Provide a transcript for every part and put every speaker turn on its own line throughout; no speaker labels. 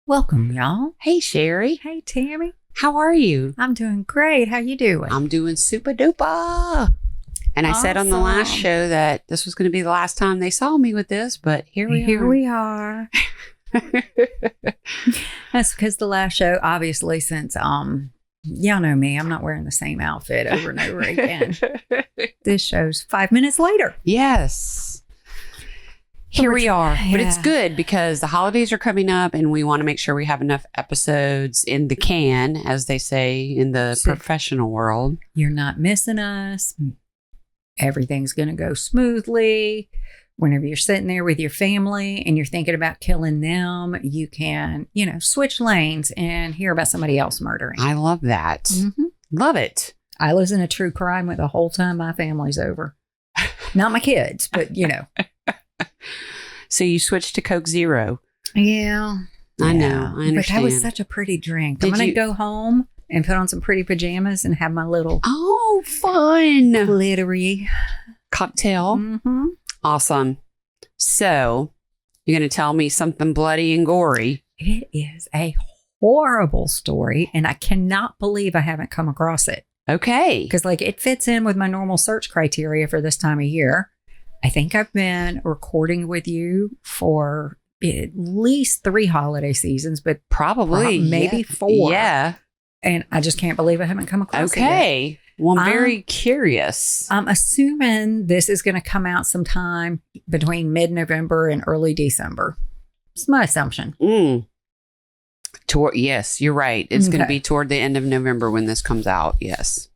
Welcome, y'all.
Hey, Sherri.
Hey, Tammy.
How are you?
I'm doing great. How you doing?
I'm doing super duper. And I said on the last show that this was going to be the last time they saw me with this, but here we are.
That's because the last show, obviously, since y'all know me, I'm not wearing the same outfit over and over again. This show's 5 minutes later.
Yes. Here we are. Yeah. But it's good because the holidays are coming up and we want to make sure we have enough episodes in the can, as they say in the professional world.
You're not missing us. Everything's going to go smoothly. Whenever you're sitting there with your family and you're thinking about killing them, you can, switch lanes and hear about somebody else murdering.
I love that. Mm-hmm. Love it.
I listen to true crime with the whole time my family's over. Not my kids, but
So you switched to Coke Zero.
Yeah.
I know. I understand.
But that was such a pretty drink. I'm going to go home and put on some pretty pajamas and have my little
fun
glittery
cocktail.
Mm-hmm.
Awesome. So you're going to tell me something bloody and gory.
It is a horrible story, and I cannot believe I haven't come across it.
Okay.
Because it fits in with my normal search criteria for this time of year. I think I've been recording with you for at least 3 holiday seasons, but
probably
maybe 4.
Yeah.
And I just can't believe I haven't come across it yet.
Okay. Well, I'm very curious. I'm
assuming this is going to come out sometime between mid-November and early December. It's my assumption.
Yes, you're right. It's going to be toward the end of November when this comes out. Yes.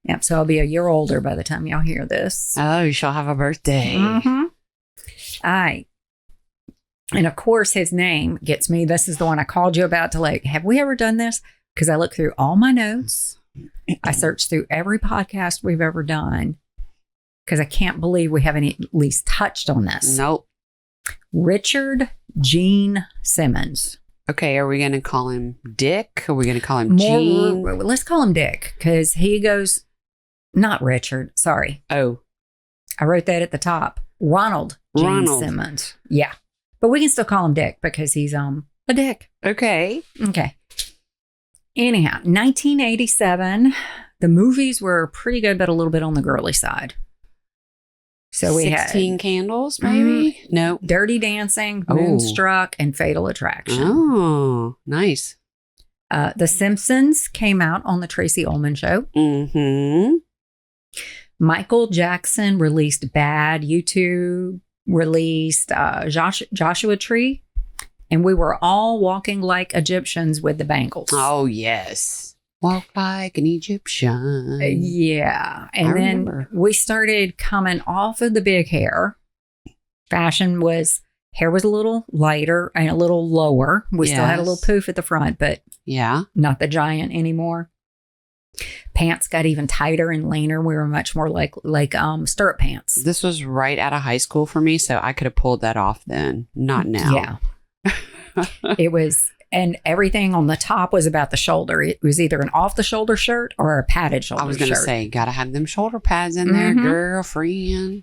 Yep. So I'll be a year older by the time y'all hear this.
Oh, you shall have a birthday.
Mm-hmm. All right. And of course, his name gets me. This is the one I called you about to have we ever done this? Because I looked through all my notes. I searched through every podcast we've ever done because I can't believe we haven't at least touched on this.
Nope.
Richard Gene Simmons.
Okay, are we going to call him Dick? Are we going to call him Gene?
Let's call him Dick because he goes, not Richard, sorry.
Oh.
I wrote that at the top. Ronald Gene Simmons. Yeah. But we can still call him Dick because he's a dick.
Okay.
Anyhow, 1987, the movies were pretty good, but a little bit on the girly side. So we
16 Candles, maybe? No.
Dirty Dancing, Moonstruck, and Fatal Attraction.
Oh, nice.
The Simpsons came out on the Tracy Ullman Show.
Mm-hmm.
Michael Jackson released Bad. YouTube released Joshua Tree. And we were all walking like Egyptians with the bangles.
Oh, yes. Walk like an Egyptian.
Yeah. And then we started coming off of the big hair. Hair was a little lighter and a little lower. We still had a little poof at the front, but not the giant anymore. Pants got even tighter and leaner. We were much more like stirrup pants.
This was right out of high school for me, so I could have pulled that off then. Not now.
Yeah. It was, and everything on the top was about the shoulder. It was either an off the shoulder shirt or a padded shoulder shirt.
I was going to say, gotta have them shoulder pads in there, girlfriend.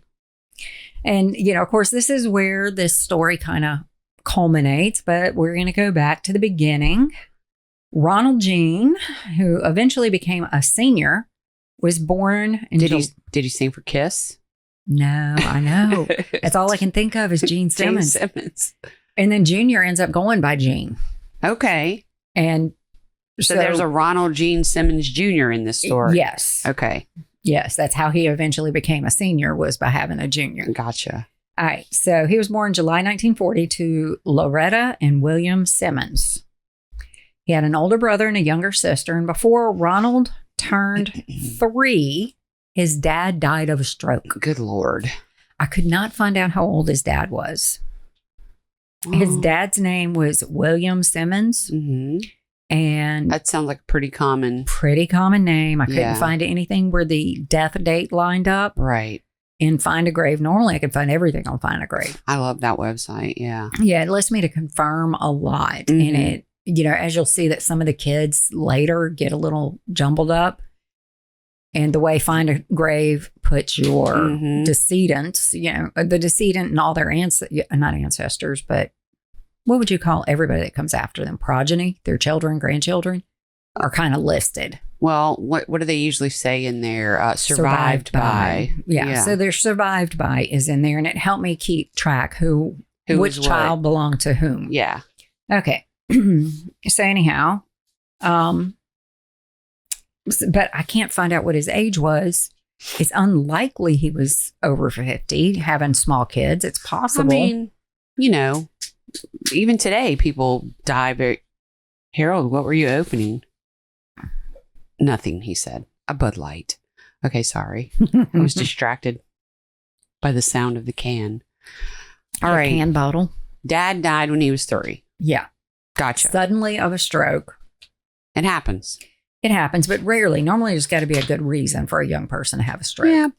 And, of course, this is where this story kind of culminates, but we're going to go back to the beginning. Ronald Gene, who eventually became a senior, was born in...
Did he sing for Kiss?
No, I know. That's all I can think of is Gene Simmons. And then Junior ends up going by Gene.
Okay.
And
so there's a Ronald Gene Simmons Jr. in this story.
Yes.
Okay.
Yes, that's how he eventually became a senior, was by having a junior.
Gotcha.
All right. So he was born July 1940 to Loretta and William Simmons. He had an older brother and a younger sister. And before Ronald turned 3, his dad died of a stroke.
Good Lord.
I could not find out how old his dad was. His dad's name was William Simmons.
Mm-hmm.
And
that sounds like a pretty common
name. I couldn't find anything where the death date lined up.
Right.
In Find a Grave. Normally I could find everything on Find a Grave.
I love that website. Yeah.
Yeah. It lets me to confirm a lot. And it, as you'll see that some of the kids later get a little jumbled up. And the way Find a Grave puts your decedents, the decedent and all their not ancestors, but what would you call everybody that comes after them? Progeny, their children, grandchildren are kind of listed.
Well, what do they usually say in there? Survived by.
Yeah. So their survived by is in there, and it helped me keep track which child belonged to whom.
Yeah.
Okay. So anyhow, but I can't find out what his age was. It's unlikely he was over 50, having small kids. It's possible.
I mean, even today, people die very... Harold, what were you opening? Nothing, he said. A Bud Light. Okay, sorry. I was distracted by the sound of the can. All right.
Can bottle.
Dad died when he was 3.
Yeah.
Gotcha.
Suddenly of a stroke.
It happens.
It happens, but rarely. Normally, there's got to be a good reason for a young person to have a stroke.
Yeah.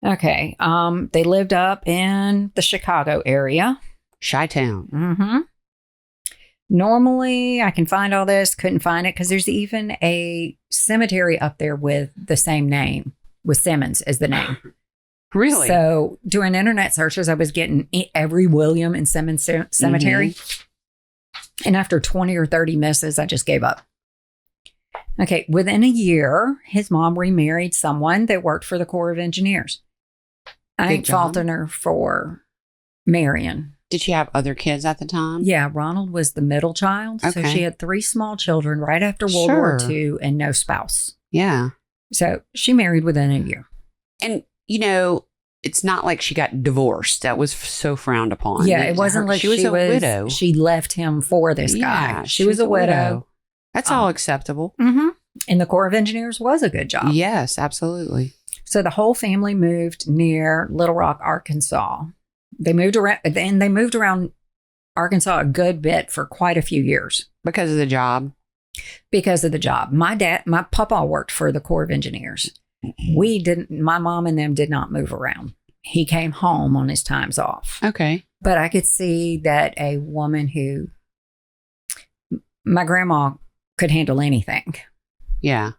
Okay. They lived up in the Chicago area.
Chi-town.
Mm-hmm. Normally, I can find all this. Couldn't find it because there's even a cemetery up there with the same name, with Simmons as the name.
Really?
So, doing internet searches, I was getting every William and Simmons cemetery. Mm-hmm. And after 20 or 30 misses, I just gave up. Okay. Within a year, his mom remarried someone that worked for the Corps of Engineers. I ain't faulting her for marrying.
Did she have other kids at the time?
Yeah, Ronald was the middle child.
Okay.
So she had 3 small children right after World War II and no spouse.
Yeah.
So she married within a year.
And, it's not like she got divorced. That was so frowned upon.
Yeah, it wasn't like
she was a widow.
She left him for this guy. She was a widow.
That's all acceptable.
Mm-hmm. And the Corps of Engineers was a good job.
Yes, absolutely.
So the whole family moved near Little Rock, Arkansas. They moved around Arkansas a good bit for quite a few years.
Because of the job?
Because of the job. My papa worked for the Corps of Engineers. My mom and them did not move around. He came home on his times off.
Okay.
But I could see that a woman my grandma could handle anything.
Yeah.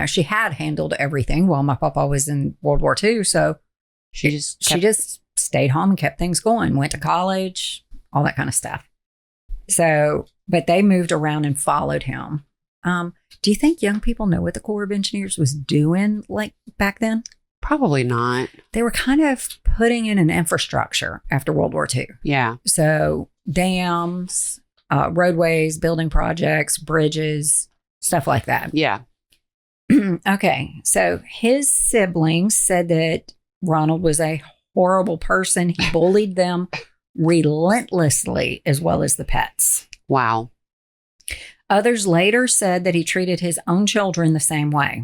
She had handled everything while my papa was in World War II. So she just stayed home and kept things going, went to college, all that kind of stuff. So, but they moved around and followed him. Do you think young people know what the Corps of Engineers was doing like back then?
Probably not.
They were kind of putting in an infrastructure after World War II.
Yeah.
So dams, roadways, building projects, bridges, stuff like that.
Yeah.
Okay. So his siblings said that Ronald was a horrible person. He bullied them relentlessly, as well as the pets.
Wow.
Others later said that he treated his own children the same way.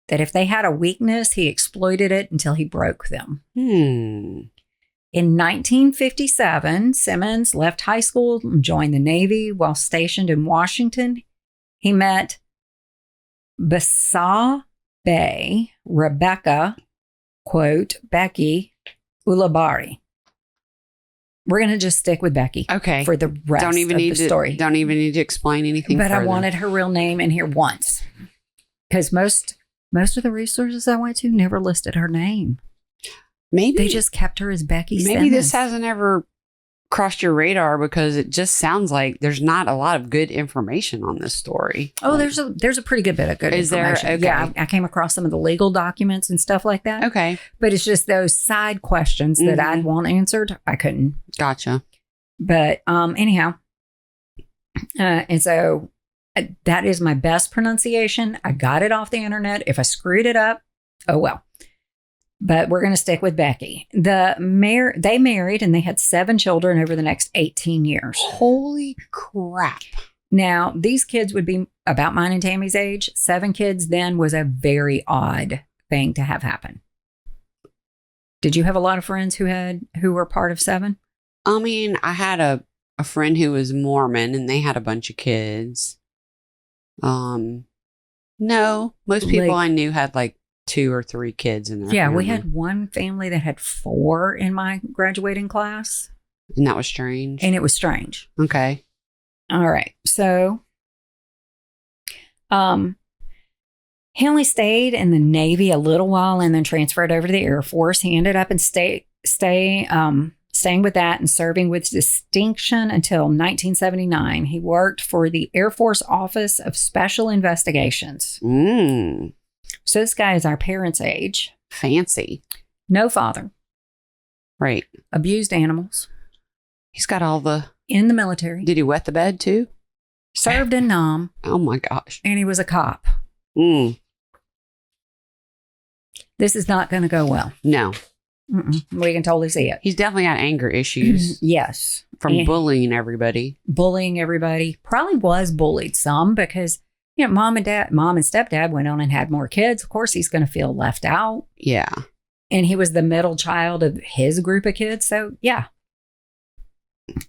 That if they had a weakness, he exploited it until he broke them. In 1957, Simmons left high school and joined the Navy. While stationed in Washington, he met Basabe Rebecca, quote, Becky Ulibarri. We're going to just stick with Becky.
Okay.
For the rest of the story.
Don't even need to explain anything
But
further.
I wanted her real name in here once. Because most of the resources I went to never listed her name.
Maybe.
They just kept her as Becky Simmons.
Maybe this hasn't ever crossed your radar because it just sounds like there's not a lot of good information on this story.
Oh, there's a pretty good bit of good information.
There? Okay.
Yeah, I came across some of the legal documents and stuff like that.
Okay.
But it's just those side questions that I'd want answered. I couldn't.
Gotcha.
But anyhow, and so that is my best pronunciation. I got it off the internet. If I screwed it up, oh well. But we're going to stick with Becky. They married and they had 7 children over the next 18 years.
Holy crap.
Now, these kids would be about mine and Tammy's age. 7 kids then was a very odd thing to have happen. Did you have a lot of friends who were part of 7?
I mean, I had a friend who was Mormon and they had a bunch of kids. No, most people I knew had like 2 or 3 kids in their family.
We had one family that had 4 in my graduating class.
And that was strange.
And it was strange.
Okay.
All right. So, he only stayed in the Navy a little while and then transferred over to the Air Force. He ended up in staying staying with that and serving with distinction until 1979. He worked for the Air Force Office of Special Investigations. So this guy is our parents' age.
Fancy.
No father.
Right.
Abused animals.
He's got all the...
In the military.
Did he wet the bed too?
Served in Nam.
Oh my gosh.
And he was a cop. This is not going to go well.
No.
We can totally see it.
He's definitely got anger issues.
Yes.
From bullying everybody.
Bullying everybody. Probably was bullied some because, mom and stepdad went on and had more kids. Of course, he's going to feel left out.
Yeah.
And he was the middle child of his group of kids. So, yeah.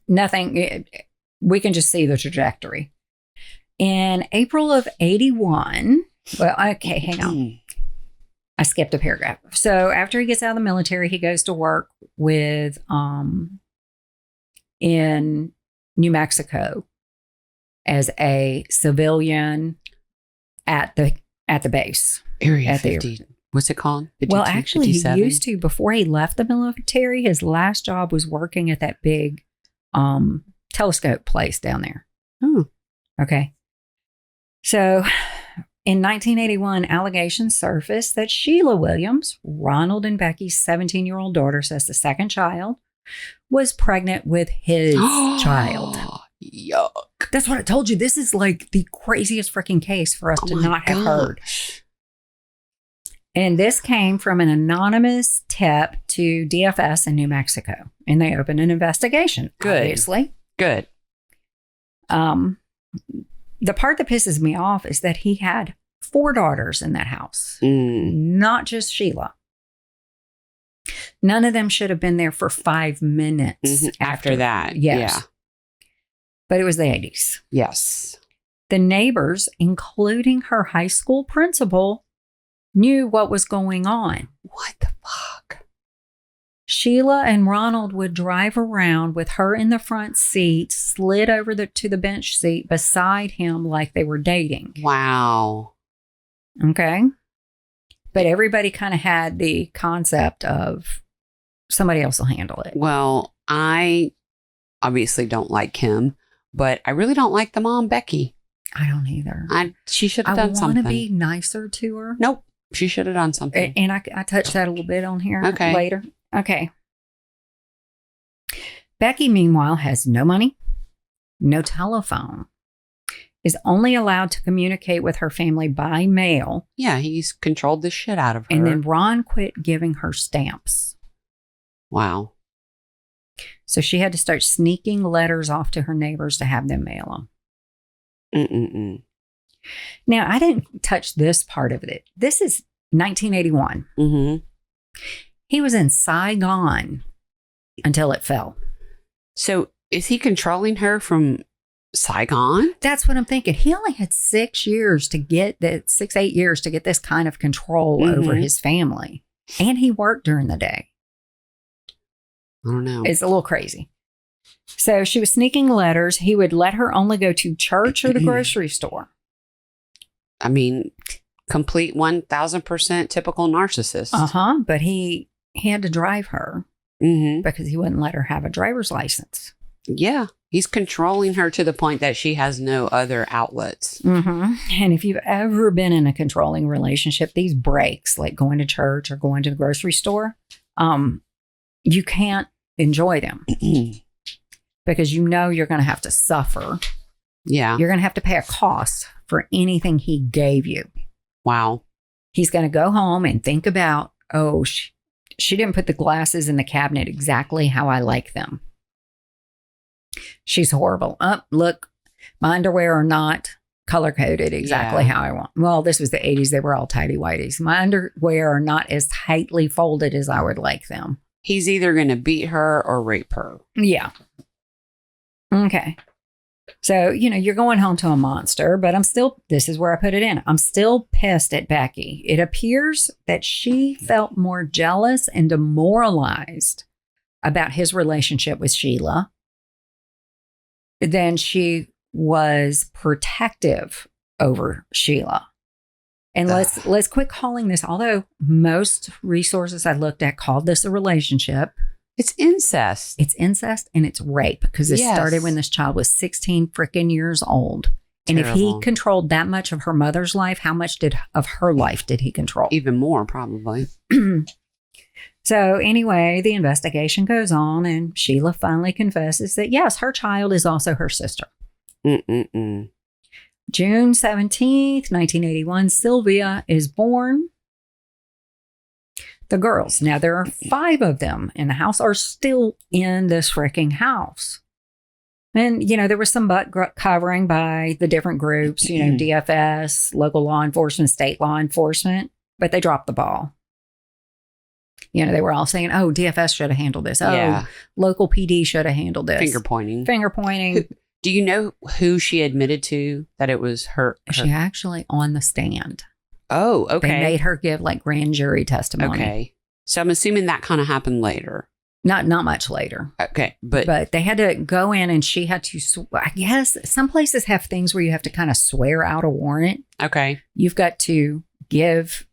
Nothing. We can just see the trajectory. In April of 81, well, okay, hang on. I skipped a paragraph. So after he gets out of the military, he goes to work with in New Mexico as a civilian at the base.
Area 50. What's it called? 52,
well, actually,
57?
he used to, before he left the military, his last job was working at that big telescope place down there. Okay. So in 1981, allegations surfaced that Sheila Williams, Ronald and Becky's 17-year-old daughter, says the second child, was pregnant with his child.
Yuck.
That's what I told you. This is like the craziest freaking case for us to not have heard. And this came from an anonymous tip to DFS in New Mexico. And they opened an investigation.
Good.
Obviously.
Good.
The part that pisses me off is that he had 4 daughters in that house, not just Sheila. None of them should have been there for 5 minutes
after that.
Yes.
Yeah.
But it was the 80s.
Yes.
The neighbors, including her high school principal, knew what was going on.
What the fuck?
Sheila and Ronald would drive around with her in the front seat, slid over to the bench seat beside him like they were dating.
Wow.
Okay. But everybody kind of had the concept of somebody else will handle it.
Well, I obviously don't like him, but I really don't like the mom, Becky.
I don't either.
She should have done something.
I want to be nicer to her.
Nope. She should have done something.
And I touched that a little bit on here later. Okay. Becky, meanwhile, has no money, no telephone, is only allowed to communicate with her family by mail.
Yeah, he's controlled the shit out of her.
And then Ron quit giving her stamps.
Wow.
So she had to start sneaking letters off to her neighbors to have them mail them. Now, I didn't touch this part of it. This is 1981. He was in Saigon until it fell.
So is he controlling her from Saigon?
That's what I'm thinking. He only had 6 years to get that, 8 years to get this kind of control over his family. And he worked during the day.
I don't know.
It's a little crazy. So she was sneaking letters. He would let her only go to church or the grocery store.
I mean, complete 1000% typical narcissist.
But he had to drive her because he wouldn't let her have a driver's license.
Yeah. He's controlling her to the point that she has no other outlets.
And if you've ever been in a controlling relationship, these breaks, like going to church or going to the grocery store, you can't enjoy them because you're going to have to suffer.
Yeah.
You're going to have to pay a cost for anything he gave you.
Wow.
He's going to go home and think about, she didn't put the glasses in the cabinet exactly how I like them. She's horrible. Look, my underwear are not color-coded exactly how I want. Well, this was the 80s. They were all tighty-whities. My underwear are not as tightly folded as I would like them.
He's either going to beat her or rape her.
Yeah. Okay. So, you're going home to a monster, but this is where I put it in. I'm still pissed at Becky. It appears that she felt more jealous and demoralized about his relationship with Sheila than she was protective over Sheila. And let's quit calling this, although most resources I looked at called this a relationship,
It's incest.
It's incest and it's rape because it started when this child was 16 freaking years old. And if he controlled that much of her mother's life, how much of her life did he control?
Even more, probably.
So anyway, the investigation goes on and Sheila finally confesses that, yes, her child is also her sister. June 17th, 1981, Sylvia is born. The girls, now there are 5 of them in the house, are still in this freaking house. And, there was some butt covering by the different groups, DFS, local law enforcement, state law enforcement, but they dropped the ball. They were all saying, oh, DFS should have handled this. Oh, local PD should have handled this.
Finger pointing. Do you know who she admitted to that it was her?
She actually on the stand.
Oh, okay.
They made her give grand jury testimony.
Okay. So I'm assuming that kind of happened later.
Not much later.
Okay. But
they had to go in and she had to, I guess some places have things where you have to kind of swear out a warrant.
Okay.
You've got to give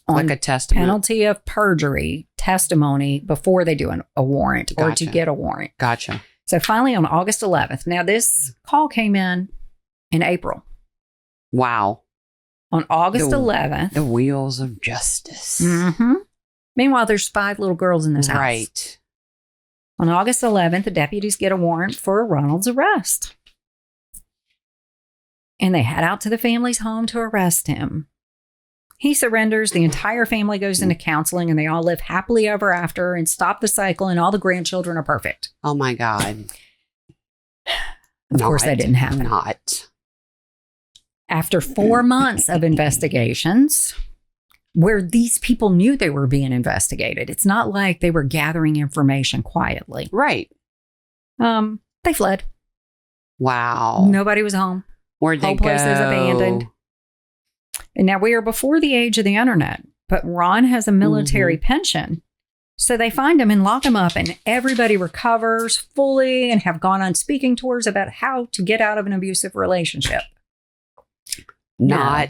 on
a testimony.
Penalty of perjury testimony before they do a warrant or to get a warrant.
Gotcha.
So finally on August 11th, now this call came in April.
Wow.
On August 11th.
The wheels of justice.
Mm-hmm. Meanwhile, there's 5 little girls in this house.
Right.
On August 11th, the deputies get a warrant for Ronald's arrest. And they head out to the family's home to arrest him. He surrenders. The entire family goes into counseling and they all live happily ever after and stop the cycle and all the grandchildren are perfect.
Oh my God.
Of course, that didn't happen. After 4 months of investigations, where these people knew they were being investigated, it's not like they were gathering information quietly.
Right.
They fled.
Wow.
Nobody was home.
Where'd they go?
Whole place is abandoned. And now we are before the age of the internet, but Ron has a military pension. So they find him and lock him up and everybody recovers fully and have gone on speaking tours about how to get out of an abusive relationship. No,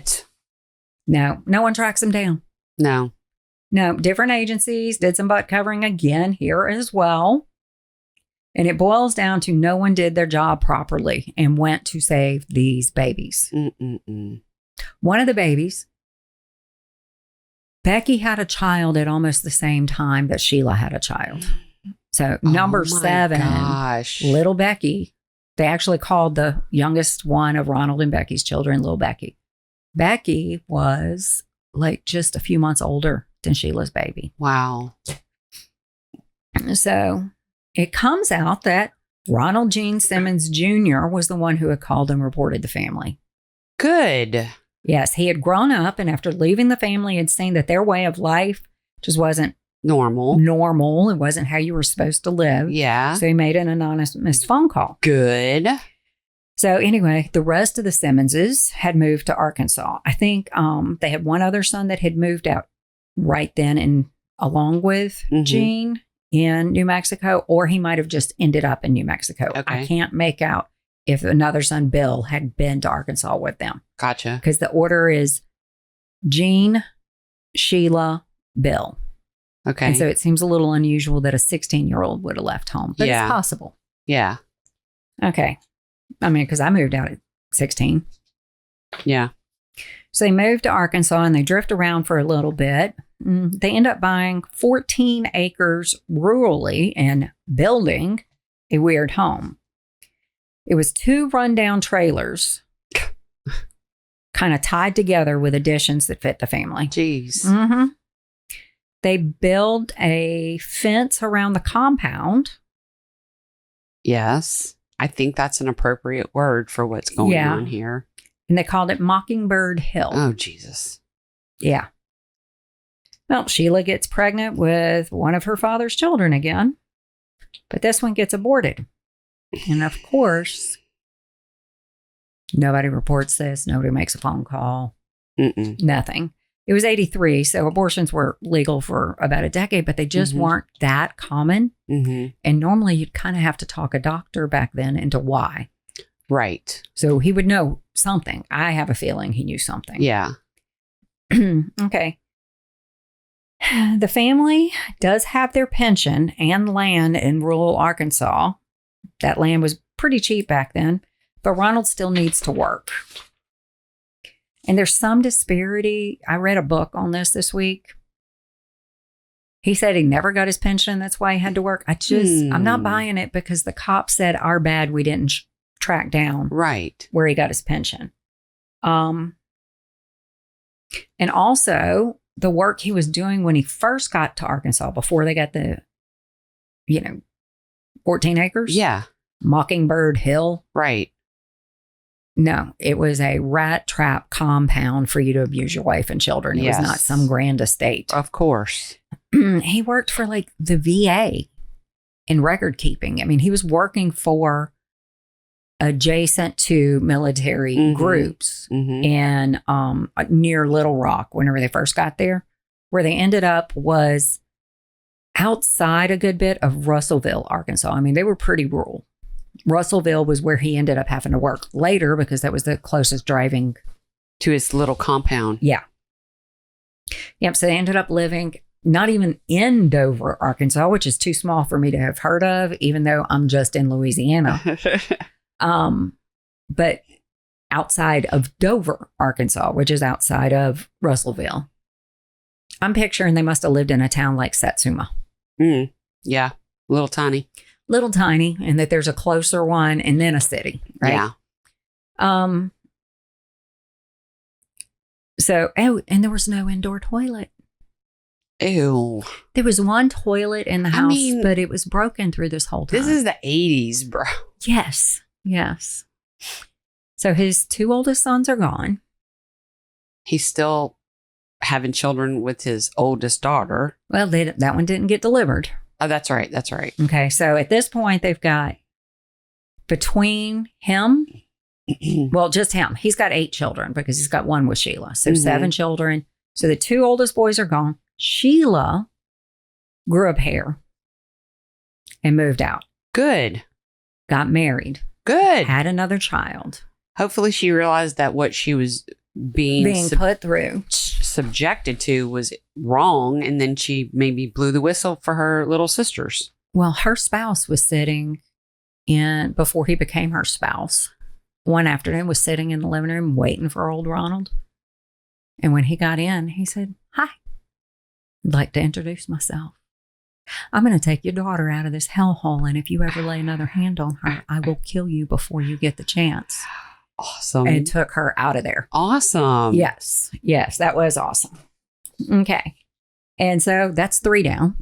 no one tracks him down.
No,
different agencies did some butt covering again here as well. And it boils down to no one did their job properly and went to save these babies. One of the babies, Becky, had a child at almost the same time that Sheila had a child. So number 7, little Becky, they actually called the youngest one of Ronald and Becky's children, little Becky. Becky was just a few months older than Sheila's baby.
Wow.
So it comes out that Ronald Gene Simmons Jr. was the one who had called and reported the family.
Good.
Yes, he had grown up and after leaving the family had seen that their way of life just wasn't normal. It wasn't how you were supposed to live.
Yeah.
So he made an anonymous phone call.
Good.
So anyway, the rest of the Simmonses had moved to Arkansas. I think they had one other son that had moved out right then and along with Gene in New Mexico, or he might have just ended up in New Mexico. Okay. I can't make out if another son, Bill, had been to Arkansas with them.
Gotcha.
Because the order is Gene, Sheila, Bill.
Okay.
And so it seems a little unusual that a 16-year-old would have left home, but it's possible.
Yeah.
Okay. I mean, because I moved out at 16.
Yeah.
So they moved to Arkansas and they drift around for a little bit. They end up buying 14 acres rurally and building a weird home. It was 2 rundown trailers kind of tied together with additions that fit the family.
Jeez.
They built a fence around the compound.
Yes. I think that's an appropriate word for what's going on here.
And they called it Mockingbird Hill.
Oh, Jesus.
Yeah. Well, Sheila gets pregnant with one of her father's children again, but this one gets aborted. And of course, nobody reports this. Nobody makes a phone call. Nothing. It was 83, so abortions were legal for about a decade, but they just weren't that common. And normally you'd kind of have to talk a doctor back then into why.
Right.
So he would know something. I have a feeling he knew something.
Yeah.
Okay. The family does have their pension and land in rural Arkansas. That land was pretty cheap back then, but Ronald still needs to work. And there's some disparity. I read a book on this week. He said he never got his pension. That's why he had to work. I'm not buying it because the cop said, our bad, we didn't track down where he got his pension. And also the work he was doing when he first got to Arkansas before they got the, 14 acres.
Yeah.
Mockingbird Hill.
Right.
No, it was a rat trap compound for you to abuse your wife and children. It was not some grand estate.
Of course.
He worked for like the VA in record keeping. I mean, he was working for adjacent to military groups in near Little Rock whenever they first got there. Where they ended up was outside a good bit of Russellville, Arkansas. I mean, they were pretty rural. Russellville was where he ended up having to work later because that was the closest driving
to his little compound.
Yeah. Yep. So they ended up living not even in Dover, Arkansas, which is too small for me to have heard of, even though I'm just in Louisiana. But outside of Dover, Arkansas, which is outside of Russellville. I'm picturing they must have lived in a town like Satsuma.
Yeah. Little tiny,
and that there's a closer one and then a city, right?
Yeah.
So, and there was no indoor toilet.
Ew.
There was one toilet in the house, but it was broken through this whole time.
This is the 80s, bro.
Yes. So his two oldest sons are gone.
He's still having children with his oldest daughter.
Well, that one didn't get delivered.
Oh, that's right.
Okay, so at this point, they've got between him, well, just him. He's got 8 children because he's got one with Sheila. So 7 children. So the 2 oldest boys are gone. Sheila grew up here and moved out.
Good.
Got married.
Good.
Had another child.
Hopefully she realized that what she was being
put through,
subjected to was wrong, and then she maybe blew the whistle for her little sisters.
Well, her spouse was sitting in, before he became her spouse, one afternoon was sitting in the living room waiting for old Ronald. And when he got in, he said, "Hi, I'd like to introduce myself. I'm going to take your daughter out of this hellhole, and if you ever lay another hand on her, I will kill you before you get the chance."
Awesome.
And took her out of there.
Awesome.
Yes, that was awesome. Okay. And so that's 3 down.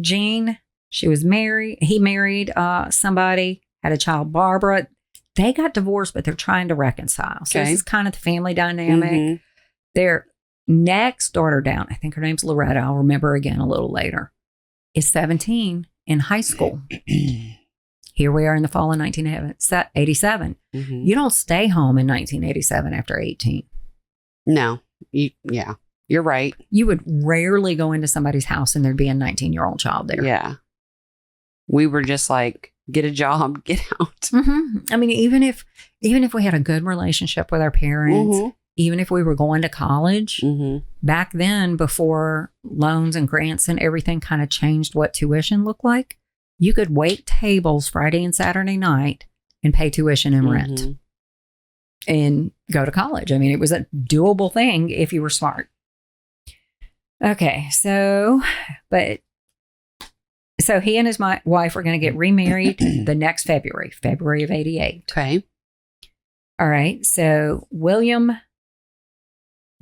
Jean, she was married. He married somebody, had a child, Barbara. They got divorced, but they're trying to reconcile. So this is kind of the family dynamic. Their next daughter down, I think her name's Loretta, I'll remember again a little later, is 17 in high school. Here we are in the fall of 1987. You don't stay home in 1987 after 18.
No. You're right.
You would rarely go into somebody's house and there'd be a 19-year-old child there.
Yeah. We were just like, get a job, get out.
I mean, even if we had a good relationship with our parents, even if we were going to college, back then, before loans and grants and everything kind of changed what tuition looked like, you could wait tables Friday and Saturday night and pay tuition and rent and go to college. I mean, it was a doable thing if you were smart. Okay, so he and his wife are going to get remarried the next February of 88.
Okay.
All right, so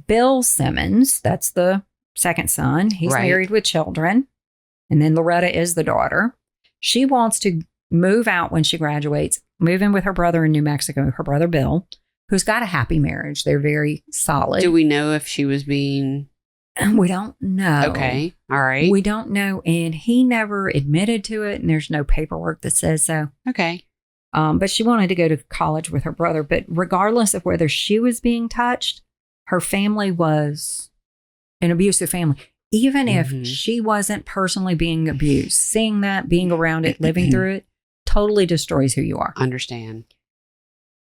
Bill Simmons, that's the second son. He's married with children. And then Loretta is the daughter. She wants to move out when she graduates, move in with her brother in New Mexico, her brother Bill, who's got a happy marriage. They're very solid.
Do we know if she was being...
We don't know.
Okay. All right.
We don't know. And he never admitted to it. And there's no paperwork that says so.
Okay.
But she wanted to go to college with her brother. But regardless of whether she was being touched, her family was an abusive family. Even if she wasn't personally being abused, seeing that, being around it, living through it, totally destroys who you are.
Understand.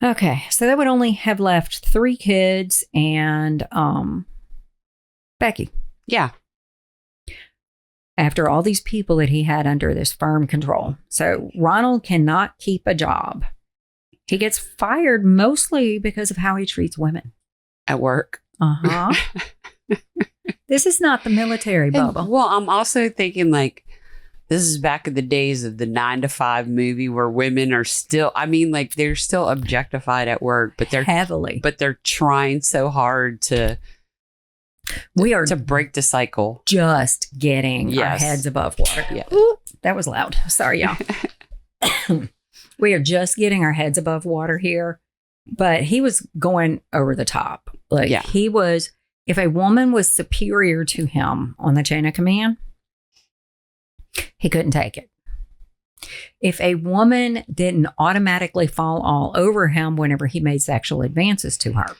Okay. So that would only have left 3 kids and Becky.
Yeah.
After all these people that he had under this firm control. So Ronald cannot keep a job. He gets fired mostly because of how he treats women.
At work.
Uh-huh. This is not the military, Bubba.
Well, I'm also thinking like, this is back in the days of the 9 to 5 movie where women are still, I mean, like they're still objectified at work, but they're
heavily,
but they're trying so hard to break the cycle.
Just getting our heads above water.
Yeah.
Ooh, that was loud. Sorry, y'all. We are just getting our heads above water here, but he was going over the top. Like he was, if a woman was superior to him on the chain of command, he couldn't take it. If a woman didn't automatically fall all over him whenever he made sexual advances to her,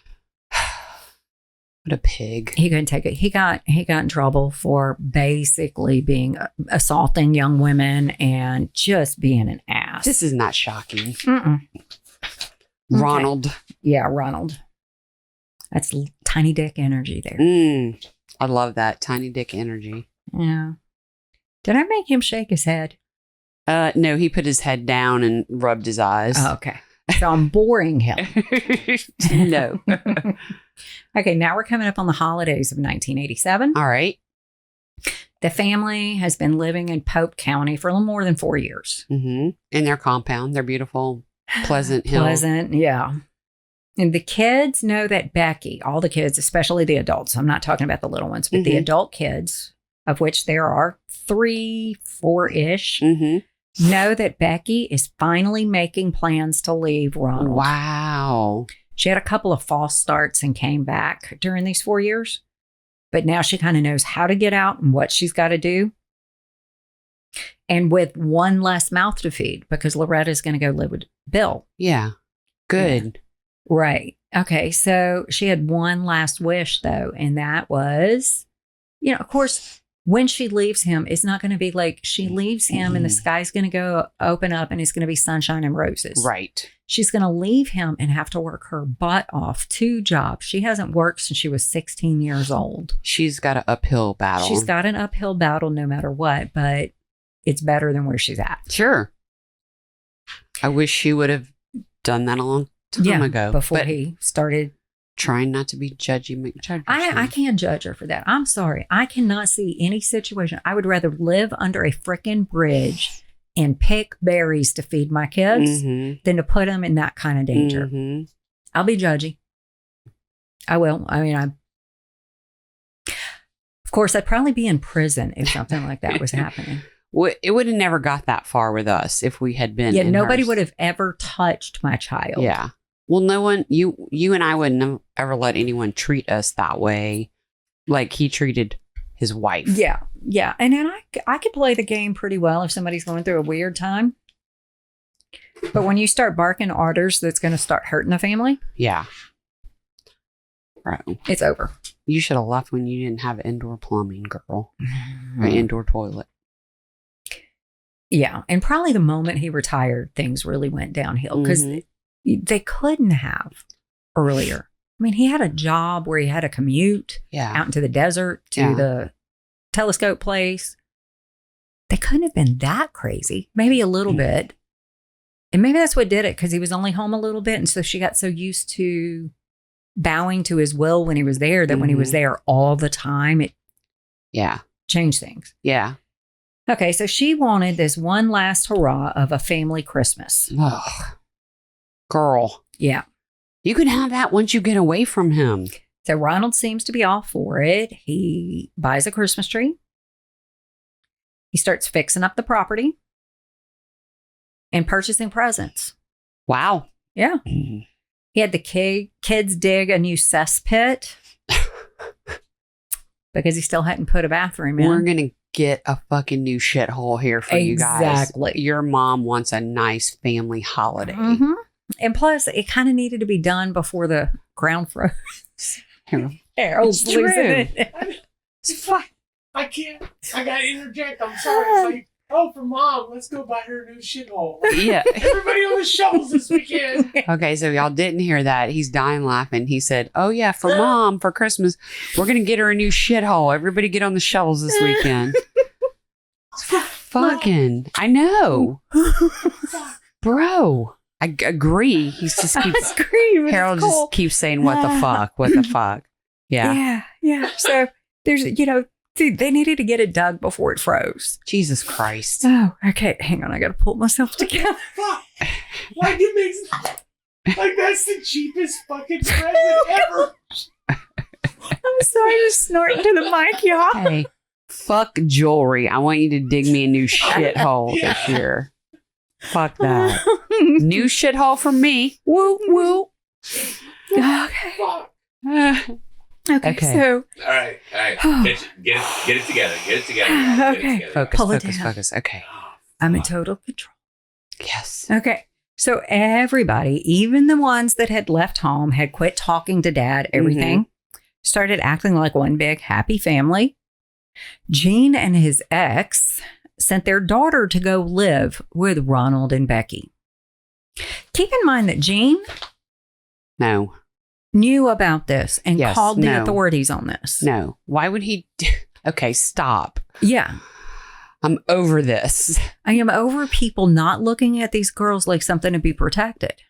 what a pig.
He couldn't take it. He got in trouble for basically being assaulting young women and just being an ass.
This is not shocking.
Mm-mm.
Ronald.
Okay. Yeah, Ronald. That's tiny dick energy there.
I love that. Tiny dick energy.
Yeah. Did I make him shake his head?
No, he put his head down and rubbed his eyes.
Oh, okay. So I'm boring him.
No.
Okay, now we're coming up on the holidays of 1987.
All right.
The family has been living in Pope County for a little more than 4 years.
Mm-hmm. In their compound, their beautiful, Pleasant Hill.
Pleasant, yeah. And the kids know that Becky, all the kids, especially the adults, I'm not talking about the little ones, but the adult kids, of which there are 3, 4-ish, know that Becky is finally making plans to leave Ronald.
Wow.
She had a couple of false starts and came back during these 4 years. But now she kind of knows how to get out and what she's got to do. And with one less mouth to feed, because Loretta's going to go live with Bill.
Yeah. Good.
Yeah. Right. Okay. So she had one last wish, though. And that was, of course, when she leaves him, it's not going to be like she leaves him and the sky's going to go open up and it's going to be sunshine and roses.
Right.
She's going to leave him and have to work her butt off 2 jobs. She hasn't worked since she was 16 years old.
She's got an uphill battle.
She's got an uphill battle no matter what, but it's better than where she's at.
Sure. I wish she would have done that a long time ago.
Before he started.
Trying not to be judgy McJudge.
I can't judge her for that. I'm sorry. I cannot see any situation. I would rather live under a frickin' bridge and pick berries to feed my kids than to put them in that kind of danger. I'll be judgy. I will. I mean, of course, I'd probably be in prison if something like that was happening.
Well, it would have never got that far with us if we had been.
Yeah, nobody would have ever touched my child.
Yeah. Well, no one, you and I wouldn't have ever let anyone treat us that way, like he treated his wife. Yeah,
yeah. And then I could play the game pretty well if somebody's going through a weird time. But when you start barking orders that's going to start hurting the family.
Yeah. Right.
It's over.
You should have left when you didn't have indoor plumbing, girl. Or indoor toilet.
Yeah. And probably the moment he retired, things really went downhill because they couldn't have earlier. I mean, he had a job where he had to commute out into the desert to the telescope place. They couldn't have been that crazy. Maybe a little bit. And maybe that's what did it, because he was only home a little bit. And so she got so used to bowing to his will when he was there that when he was there all the time, it changed things.
Yeah.
Okay, so she wanted this one last hurrah of a family Christmas.
Oh, girl.
Yeah.
You can have that once you get away from him.
So Ronald seems to be all for it. He buys a Christmas tree. He starts fixing up the property and purchasing presents.
Wow.
Yeah. He had the kids dig a new cesspit because he still hadn't put a bathroom in.
We're going to get a fucking new shithole here for you guys.
Exactly.
Your mom wants a nice family holiday.
And plus, it kind of needed to be done before the ground froze. Harold's losing it.
It's fine. I can't. I got to interject. I'm sorry. Oh, for Mom, let's go buy her a new shithole.
Yeah.
Everybody on the shovels this weekend.
Okay, so y'all didn't hear that. He's dying laughing. He said, oh, yeah, for Mom, for Christmas, we're going to get her a new shithole. Everybody get on the shovels this weekend. Fucking, I know. Bro, I agree. He just keeps, Harold just keeps saying, what the fuck, what the fuck. Yeah.
Yeah. So there's, they needed to get it dug before it froze.
Jesus Christ.
Oh, okay. Hang on. I got to pull myself together.
Like it makes, like that's the cheapest fucking present ever.
I'm sorry to snort into the mic, y'all.
Hey, fuck jewelry. I want you to dig me a new shithole this year. Fuck that. New shithole from me. Woo, woo.
Okay.
Fuck.
Okay. So.
All right. Get it together. Get it together.
Okay.
Focus. Okay.
I'm in total control.
Yes.
Okay. So everybody, even the ones that had left home, had quit talking to Dad, everything, started acting like one big happy family. Gene and his ex sent their daughter to go live with Ronald and Becky. Keep in mind that Gene knew about this and called the authorities on this.
No. Why would he? Okay, stop.
Yeah.
I'm over this.
I am over people not looking at these girls like something to be protected.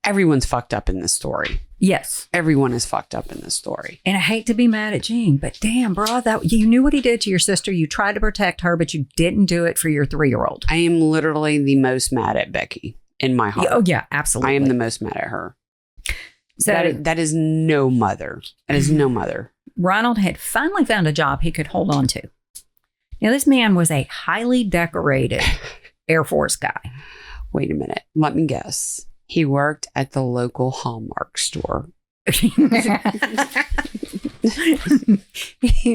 Everyone's fucked up in this story.
Yes.
Everyone is fucked up in this story.
And I hate to be mad at Gene, but damn, bro, you knew what he did to your sister. You tried to protect her, but you didn't do it for your 3-year-old.
I am literally the most mad at Becky in my heart.
Oh, yeah, absolutely.
I am the most mad at her.
So
that is no mother. That is no mother.
Ronald had finally found a job he could hold on to. Now, this man was a highly decorated Air Force guy.
Wait a minute. Let me guess. He worked at the local Hallmark store.
He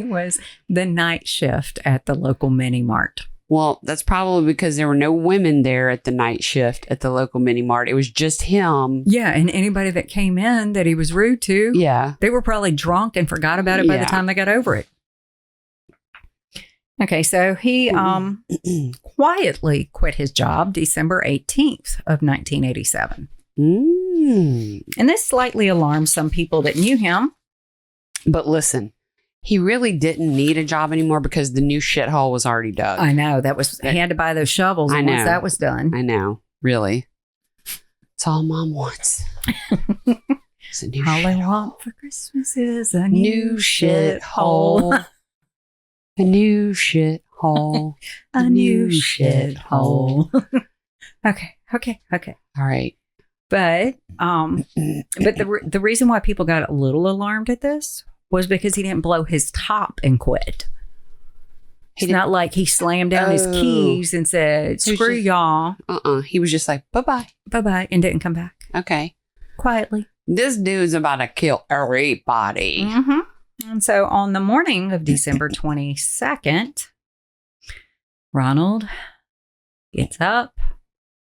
was the night shift at the local mini mart.
Well, that's probably because there were no women there at the night shift at the local mini mart. It was just him.
Yeah, and anybody that came in that he was rude to, they were probably drunk and forgot about it by the time they got over it. Okay, so he quietly quit his job December 18th of 1987. And this slightly alarmed some people that knew him.
But listen, he really didn't need a job anymore because the new shithole was already dug.
I know. He had to buy those shovels once that was done.
I know. Really. It's all Mom wants. It's a new
all I want for Christmas is a new shithole.
A new shithole.
A new shithole. Okay.
All right.
But the reason why people got a little alarmed at this was because he didn't blow his top and quit. It's not like he slammed down his keys and said, screw y'all.
He was just like, bye-bye.
Bye-bye, and didn't come back.
Okay.
Quietly.
This dude's about to kill everybody.
Mm-hmm. And so on the morning of December 22nd, Ronald gets up,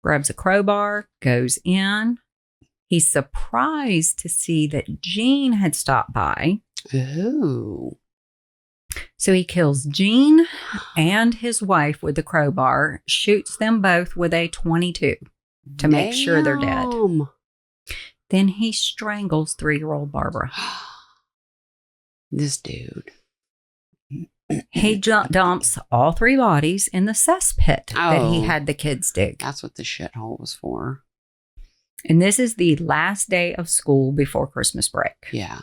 grabs a crowbar, goes in. He's surprised to see that Gene had stopped by.
Ooh.
So he kills Gene and his wife with the crowbar, shoots them both with a .22 to make sure they're dead. Then he strangles 3-year-old Barbara.
This dude.
He dumps all 3 bodies in the cesspit that he had the kids dig.
That's what the shithole was for.
And this is the last day of school before Christmas break.
Yeah.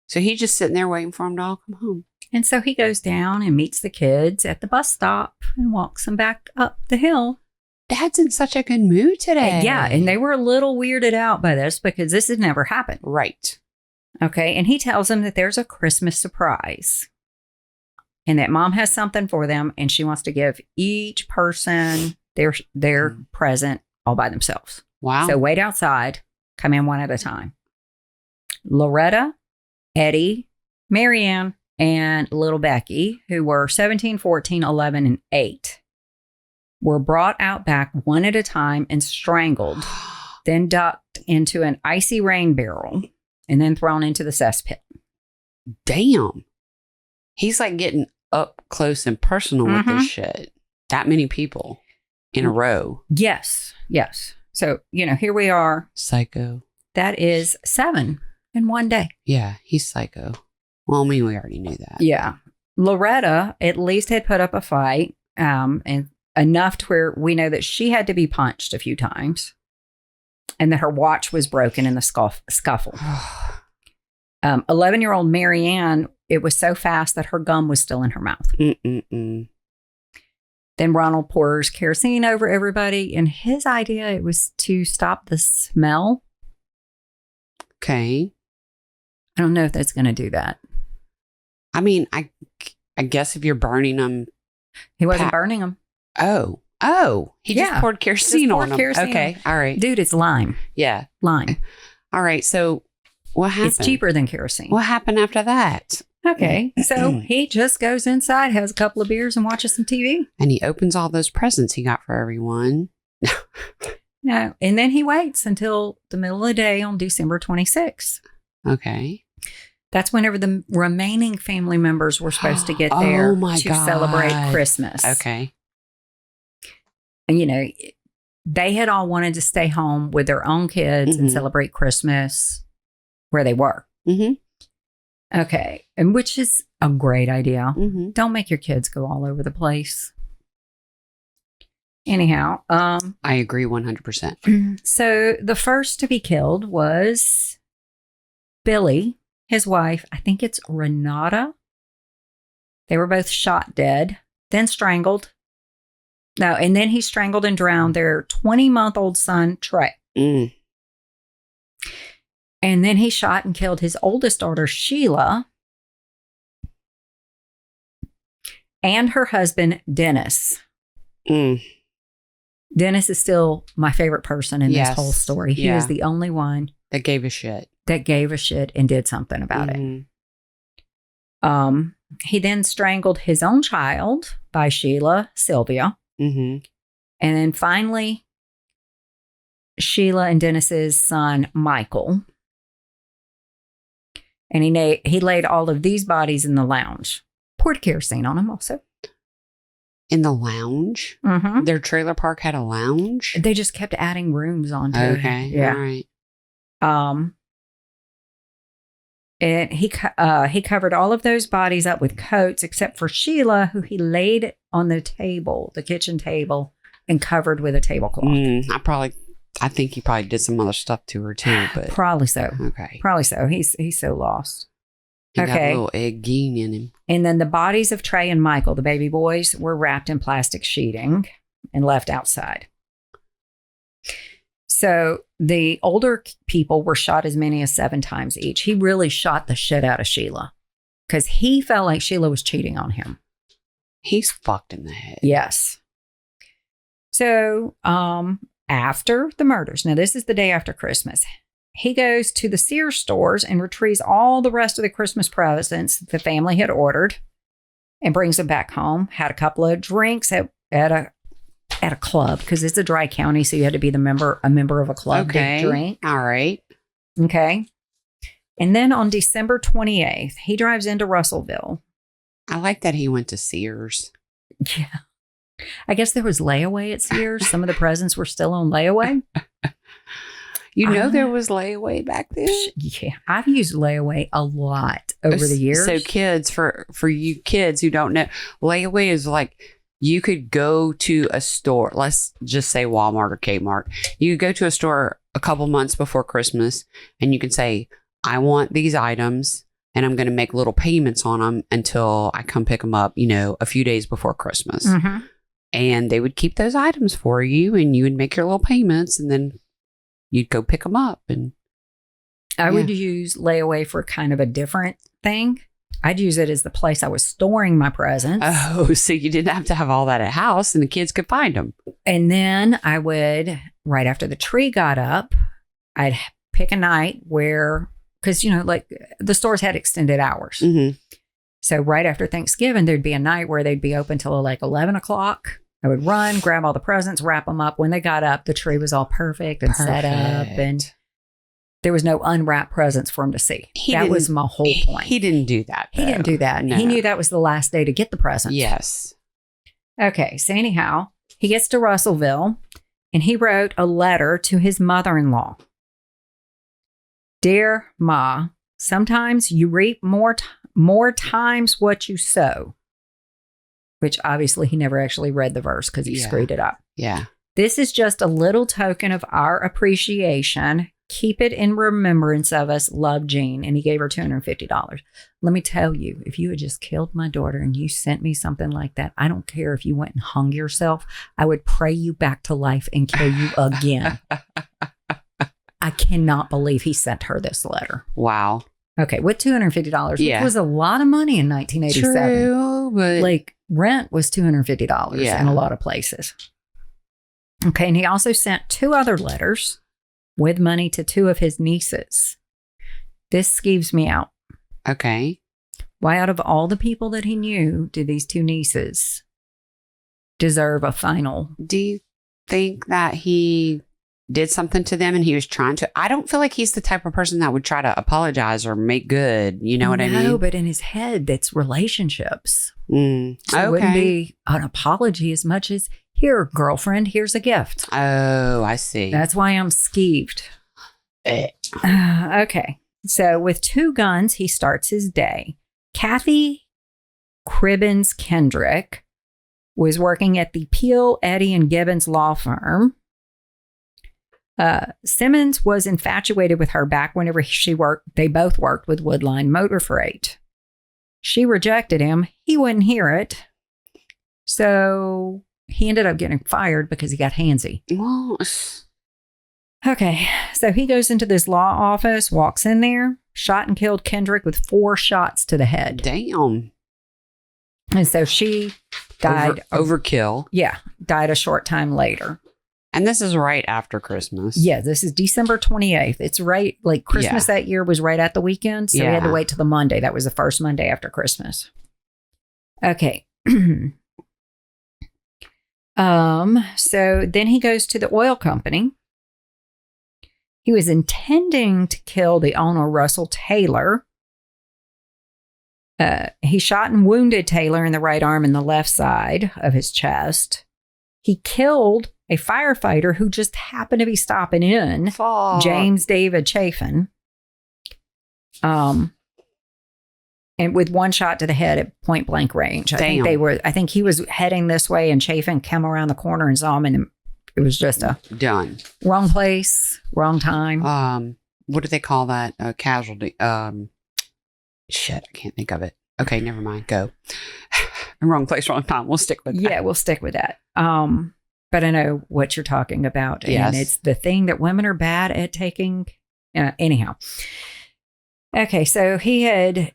So he's just sitting there waiting for them to all come home.
And so he goes down and meets the kids at the bus stop and walks them back up the hill.
Dad's in such a good mood today.
Yeah. And they were a little weirded out by this because this had never happened.
Right.
Okay. And he tells them that there's a Christmas surprise and that Mom has something for them and she wants to give each person their present all by themselves.
Wow.
So wait outside, come in one at a time. Loretta, Eddie, Marianne, and little Becky, who were 17, 14, 11, and 8, were brought out back one at a time and strangled, then ducked into an icy rain barrel, and then thrown into the cesspit.
Damn. He's like getting up close and personal with this shit. That many people in a row.
Yes. Yes. So, here we are.
Psycho.
That is 7 in one day.
Yeah, he's psycho. Well, I mean, we already knew that.
Yeah. Loretta at least had put up a fight, and enough to where we know that she had to be punched a few times and that her watch was broken in the scuffle. 11-year-old Marianne, it was so fast that her gum was still in her mouth. Then Ronald pours kerosene over everybody, and his idea, it was to stop the smell.
Okay.
I don't know if that's going to do that.
I mean, I guess if you're burning them.
He wasn't burning them.
Oh. He just poured kerosene on them. Okay. All right.
Dude, it's lime.
Yeah.
Lime.
All right. So what happened?
It's cheaper than kerosene.
What happened after that?
Okay. So he just goes inside, has a couple of beers, and watches some TV.
And he opens all those presents he got for everyone.
No. And then he waits until the middle of the day on December 26th.
Okay.
That's whenever the remaining family members were supposed to get there to celebrate Christmas.
Okay.
And, they had all wanted to stay home with their own kids and celebrate Christmas where they were. Okay. And which is a great idea. Don't make your kids go all over the place. Anyhow.
I agree 100%.
So the first to be killed was Billy, his wife. I think it's Renata. They were both shot dead, then strangled. No, and then he strangled and drowned their 20-month-old son, Trey. And then he shot and killed his oldest daughter, Sheila, and her husband, Dennis. Dennis is still my favorite person in this whole story. He is the only one
that gave a shit.
And did something about it. He then strangled his own child by Sheila, Sylvia. And then finally, Sheila and Dennis's son, Michael. And he laid all of these bodies in the lounge. Poured kerosene on them also.
In the lounge? Their trailer park had a lounge?
They just kept adding rooms onto it.
Okay. Yeah. All right.
And he covered all of those bodies up with coats except for Sheila, who he laid on the table, the kitchen table, and covered with a tablecloth.
I think he probably did some other stuff to her too, but
probably so.
Okay.
Probably so. He's so lost.
He got a little egg gene in him.
And then the bodies of Trey and Michael, the baby boys, were wrapped in plastic sheeting and left outside. So the older people were shot as many as 7 times each. He really shot the shit out of Sheila because he felt like Sheila was cheating on him.
He's fucked in the head.
Yes. So after the murders, now this is the day after Christmas, he goes to the Sears stores and retrieves all the rest of the Christmas presents the family had ordered and brings them back home. Had a couple of drinks at a club because it's a dry county, so you had to be a member of a club to drink.
All right.
Okay. And then on December 28th, he drives into Russellville.
I like that he went to Sears.
Yeah. I guess there was layaway at Sears. Some of the presents were still on layaway.
There was layaway back then?
Yeah. I've used layaway a lot over the years.
So kids, for you kids who don't know, layaway is like you could go to a store, let's just say Walmart or Kmart. You could go to a store a couple months before Christmas and you can say, I want these items and I'm going to make little payments on them until I come pick them up, a few days before Christmas. And they would keep those items for you and you would make your little payments and then you'd go pick them up. And
I would use layaway for kind of a different thing. I'd use it as the place I was storing my presents.
Oh, so you didn't have to have all that at house and the kids could find them.
And then I would, right after the tree got up, I'd pick a night where, because, like the stores had extended hours. So right after Thanksgiving, there'd be a night where they'd be open till like 11 o'clock. I would run, grab all the presents, wrap them up. When they got up, the tree was all perfect and set up. And there was no unwrapped presents for him to see. That was my whole point.
He didn't do that.
He didn't do that.
No.
He knew that was the last day to get the presents.
Yes.
Okay. So anyhow, he gets to Russellville and he wrote a letter to his mother-in-law. Dear Ma, sometimes you reap more times what you sow. Which obviously he never actually read the verse because he screwed it up.
Yeah.
This is just a little token of our appreciation. Keep it in remembrance of us. Love, Gene. And he gave her $250. Let me tell you, if you had just killed my daughter and you sent me something like that, I don't care if you went and hung yourself. I would pray you back to life and kill you again. I cannot believe he sent her this letter.
Wow.
Okay, with $250, which was a lot of money in 1987.
True, but
like rent was $250 in a lot of places. Okay, and he also sent 2 other letters with money to 2 of his nieces. This skeeves me out.
Okay.
Why, out of all the people that he knew, did these 2 nieces deserve a final?
Do you think that he did something to them and he was trying to? I don't feel like he's the type of person that would try to apologize or make good. You know what I mean?
No, but in his head, that's relationships. So
Okay.
it wouldn't be an apology as much as, here, girlfriend, here's a gift.
Oh, I see.
That's why I'm skeeved. Okay. So with 2 guns, he starts his day. Kathy Cribbins Kendrick was working at the Peel, Eddy, and Gibbons law firm. Simmons was infatuated with her back whenever she worked. They both worked with Woodline Motor Freight. She rejected him. He wouldn't hear it. So he ended up getting fired because he got handsy.
Well,
Okay, so he goes into this law office, walks in there, shot and killed Kendrick with 4 shots to the head.
damn.
And so she died.
Overkill.
Yeah, died a short time later.
And this is right after Christmas.
Yeah, this is December 28th. It's right, like Christmas that year was right at the weekend. So we had to wait till the Monday. That was the first Monday after Christmas. Okay. So then he goes to the oil company. He was intending to kill the owner, Russell Taylor. He shot and wounded Taylor in the right arm and the left side of his chest. He killed a firefighter who just happened to be stopping in, James David Chafin. And with 1 shot to the head at point blank range. I think he was heading this way and Chafin came around the corner and saw him, and it was just a
done.
Wrong place, wrong time.
What do they call that? Casualty. Shit, I can't think of it. Okay, never mind. Go. Wrong place, wrong time. We'll stick with that.
Yeah, we'll stick with that. But I know what you're talking about.
Yes.
And it's the thing that women are bad at taking. Anyhow. Okay, so he had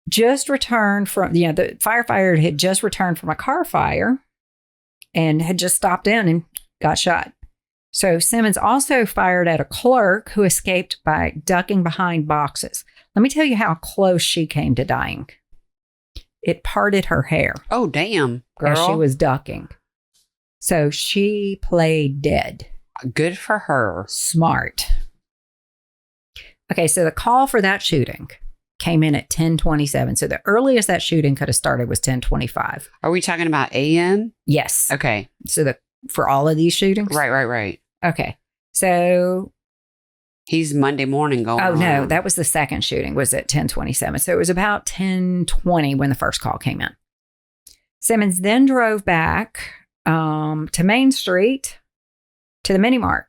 just returned from, the firefighter had just returned from a car fire and had just stopped in and got shot. So Simmons also fired at a clerk who escaped by ducking behind boxes. Let me tell you how close she came to dying. It parted her hair.
Oh, damn, girl.
As she was ducking. So she played dead.
Good for her.
Smart. Okay, so the call for that shooting came in at 10:27. So the earliest that shooting could have started was 10:25.
Are we talking about AM?
Yes.
Okay.
So for all of these shootings?
Right.
Okay. So
he's Monday morning going.
Oh, no, that was the second shooting, was at 10:27. So it was about 10:20 when the first call came in. Simmons then drove back to Main Street to the Mini Mart.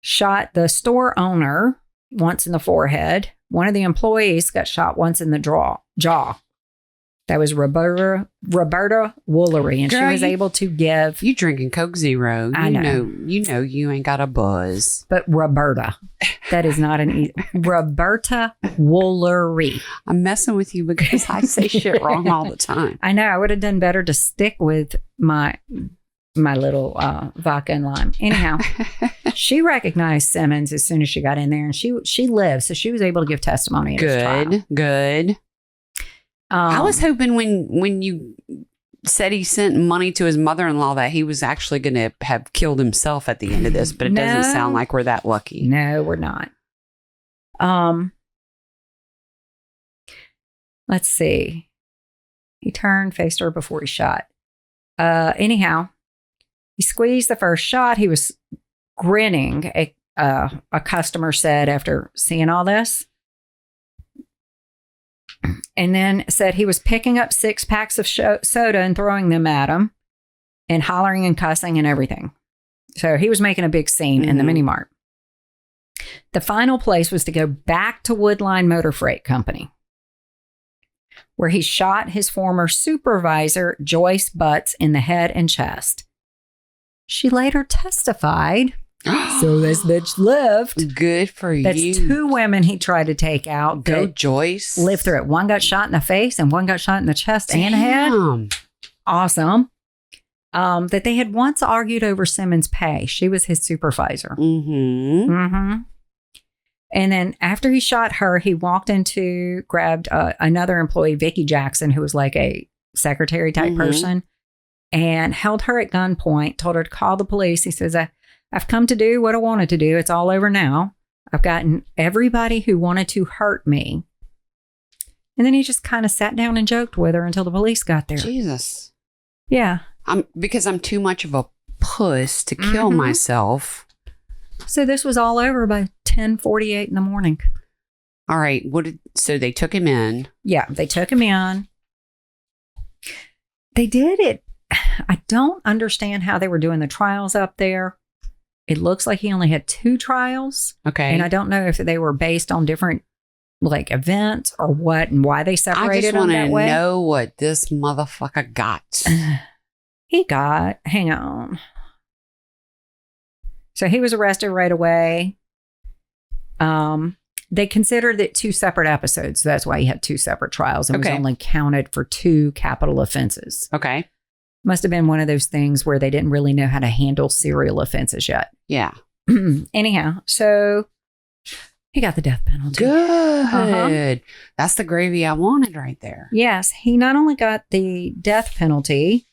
Shot the store owner once in the forehead. One of the employees got shot once in the jaw. That was Roberta Woolery, and girl, she was able to give.
You drinking Coke Zero?
I know.
You know you ain't got a buzz.
But Roberta, that is not an easy. Roberta Woolery.
I'm messing with you because I say shit wrong all the time.
I know. I would have done better to stick with my little vodka and lime. Anyhow, she recognized Simmons as soon as she got in there, and she lived, so she was able to give testimony.
Good. I was hoping when you said he sent money to his mother-in-law that he was actually going to have killed himself at the end of this, but it doesn't sound like we're that lucky.
No, we're not. Let's see. He turned, faced her before he shot. Anyhow, he squeezed the first shot. He was grinning, a customer said after seeing all this. And then said he was picking up 6 packs of soda and throwing them at him and hollering and cussing and everything. So he was making a big scene in the mini mart. The final place was to go back to Woodline Motor Freight Company, where he shot his former supervisor, Joyce Butts, in the head and chest. She later testified. So this bitch lived.
Good for you.
That's 2 women he tried to take out.
Go Joyce.
Lived through it. One got shot in the face and one got shot in the chest and head. Awesome. That they had once argued over Simmons' pay. She was his supervisor. And then after he shot her, he walked into, grabbed another employee, Vicky Jackson, who was like a secretary type person, and held her at gunpoint, told her to call the police. He says, I've come to do what I wanted to do. It's all over now. I've gotten everybody who wanted to hurt me. And then he just kind of sat down and joked with her until the police got there.
Jesus.
Yeah.
Because I'm too much of a puss to kill myself.
So this was all over by 10:48 in the morning.
All right. So they took him in.
Yeah, they took him in. They did it. I don't understand how they were doing the trials up there. It looks like he only had 2 trials.
Okay.
And I don't know if they were based on different like events or what and why they separated them that way.
I just want to know what this motherfucker got.
He got, hang on. So he was arrested right away. They considered it 2 separate episodes. So that's why he had 2 separate trials and was only counted for 2 capital offenses.
Okay.
Must have been one of those things where they didn't really know how to handle serial offenses yet.
Yeah.
Anyhow, so he got the death penalty.
Good. That's the gravy I wanted right there.
Yes. He not only got the death penalty,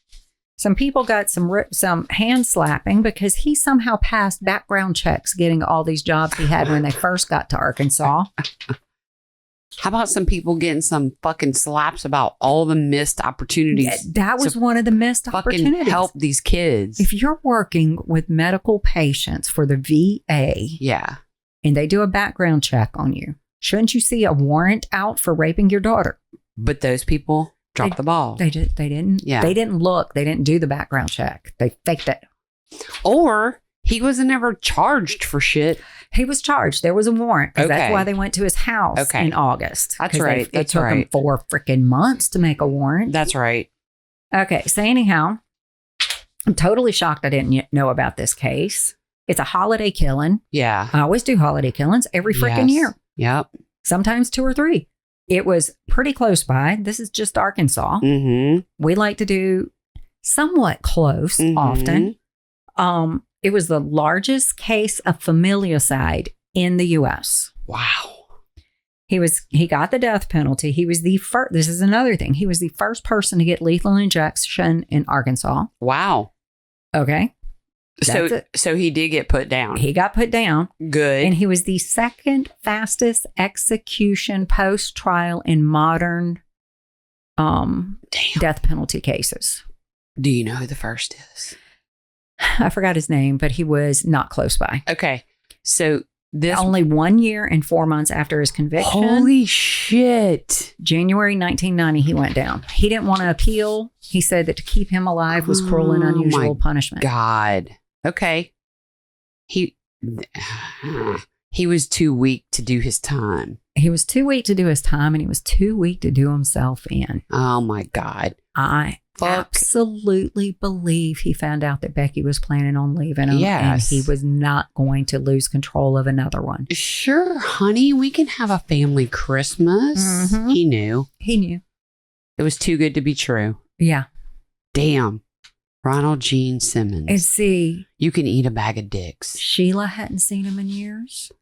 some people got some hand slapping because he somehow passed background checks getting all these jobs he had when they first got to Arkansas.
How about some people getting some fucking slaps about all the missed opportunities?
Yeah, that was one of the missed opportunities.
Help these kids.
If you're working with medical patients for the VA, and they do a background check on you, shouldn't you see a warrant out for raping your daughter?
But those people dropped the ball.
They didn't. Yeah. They didn't look. They didn't do the background check. They faked it.
Or he wasn't ever charged for shit.
He was charged. There was a warrant because that's why they went to his house in August.
That's right.
It took them 4 freaking months to make a warrant.
That's right.
Okay. So anyhow, I'm totally shocked I didn't know about this case. It's a holiday killing.
Yeah.
I always do holiday killings every freaking year.
Yep.
Sometimes 2 or 3. It was pretty close by. This is just Arkansas. We like to do somewhat close often. It was the largest case of familicide in the U.S.
Wow.
He got the death penalty. He was the first. This is another thing. He was the first person to get lethal injection in Arkansas.
Wow.
Okay.
So he did get put down.
He got put down.
Good.
And he was the second fastest execution post-trial in modern death penalty cases.
Do you know who the first is?
I forgot his name, but he was not close by.
Okay. So this
only 1 year and 4 months after his conviction.
Holy shit.
January 1990, he went down. He didn't want to appeal. He said that to keep him alive was cruel and unusual punishment.
God. Okay. He was too weak to do his time.
He was too weak to do his time, and he was too weak to do himself in.
Oh my God.
I absolutely believe he found out that Becky was planning on leaving him, and he was not going to lose control of another one.
Sure, honey, we can have a family Christmas. He knew. It was too good to be true.
Yeah.
Damn. Ronald Gene Simmons.
And see,
you can eat a bag of dicks.
Sheila hadn't seen him in years.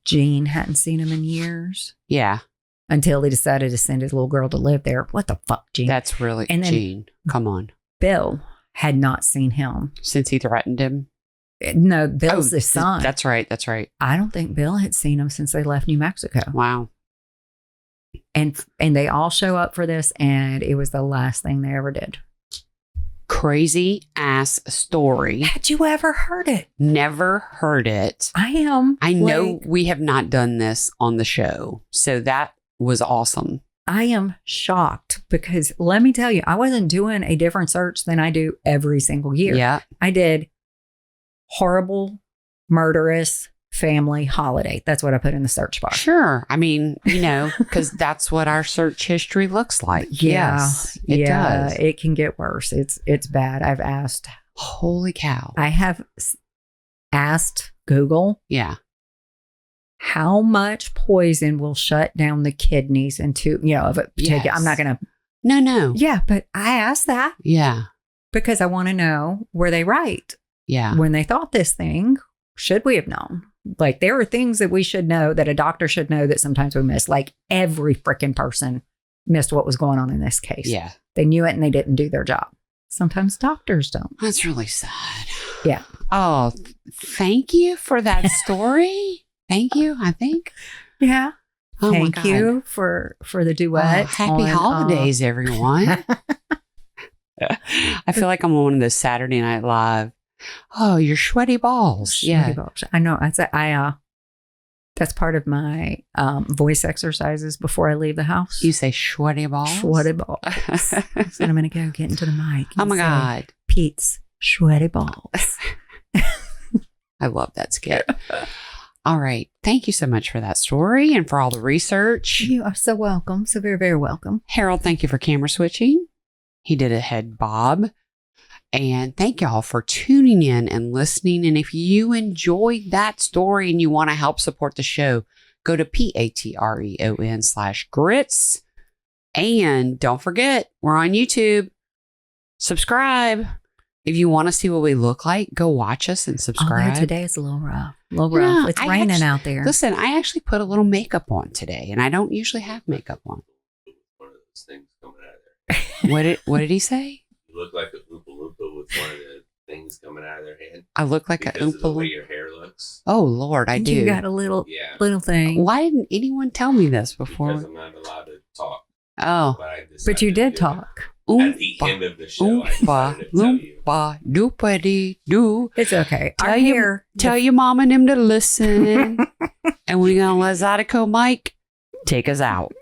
Gene hadn't seen him in years.
Yeah.
Until he decided to send his little girl to live there. What the fuck, Gene?
That's really, Gene. Come on.
Bill had not seen him.
Since he threatened him?
No, Bill's his son.
That's right. That's right.
I don't think Bill had seen him since they left New Mexico.
Wow.
And they all show up for this, and it was the last thing they ever did.
Crazy ass story.
Had you ever heard it?
Never heard it.
I am.
I know we have not done this on the show, so that was awesome.
I am shocked because let me tell you, I wasn't doing a different search than I do every single year.
Yeah.
I did horrible, murderous family holiday. That's what I put in the search bar.
Sure. I mean, because that's what our search history looks like.
Yeah,
yes, it does.
It can get worse. It's bad. I've asked.
Holy cow.
I have asked Google.
Yeah.
How much poison will shut down the kidneys into, of a particular.
Yes.
I'm not going to.
No.
Yeah, but I asked that.
Yeah.
Because I want to know, were they right?
Yeah.
When they thought this thing, should we have known? Like, there are things that we should know, that a doctor should know, that sometimes we miss. Like, every freaking person missed what was going on in this case.
Yeah.
They knew it and they didn't do their job. Sometimes doctors don't.
That's really sad.
Yeah.
Oh, thank you for that story. Thank you, I think.
Yeah.
Oh,
thank you for the duet.
Happy holidays, everyone. I feel like I'm on one of those Saturday Night Live. Oh, your sweaty balls.
Sweaty balls. I know. That's part of my voice exercises before I leave the house.
You say sweaty balls?
Sweaty balls. So I'm going to go get into the mic.
Oh my God.
Pete's sweaty balls.
I love that skit. All right. Thank you so much for that story and for all the research.
You are so welcome. So very, very welcome.
Harold, thank you for camera switching. He did a head bob. And thank y'all for tuning in and listening. And if you enjoyed that story and you want to help support the show, go to patreon.com/grits. And don't forget, we're on YouTube. Subscribe. If you want to see what we look like, go watch us and subscribe.
Although today is a little rough. Yeah, it's raining out there.
Listen, I actually put a little makeup on today, and I don't usually have makeup on.
One of those things coming out of there.
What did he say?
You look like a Oompa Loompa with one of the things coming out of their head.
I look like
because
a
of
Oompa
the way
Loompa.
your hair looks.
Oh, Lord, I do.
You got a little thing.
Why didn't anyone tell me this before?
Because I'm not allowed to talk.
Oh.
But you did talk.
At the end of the show, I decided to tell you.
Loompa, doopity doo.
It's okay.
Tell your mom and him to listen. And we're going to let Zydeco Mike take us out.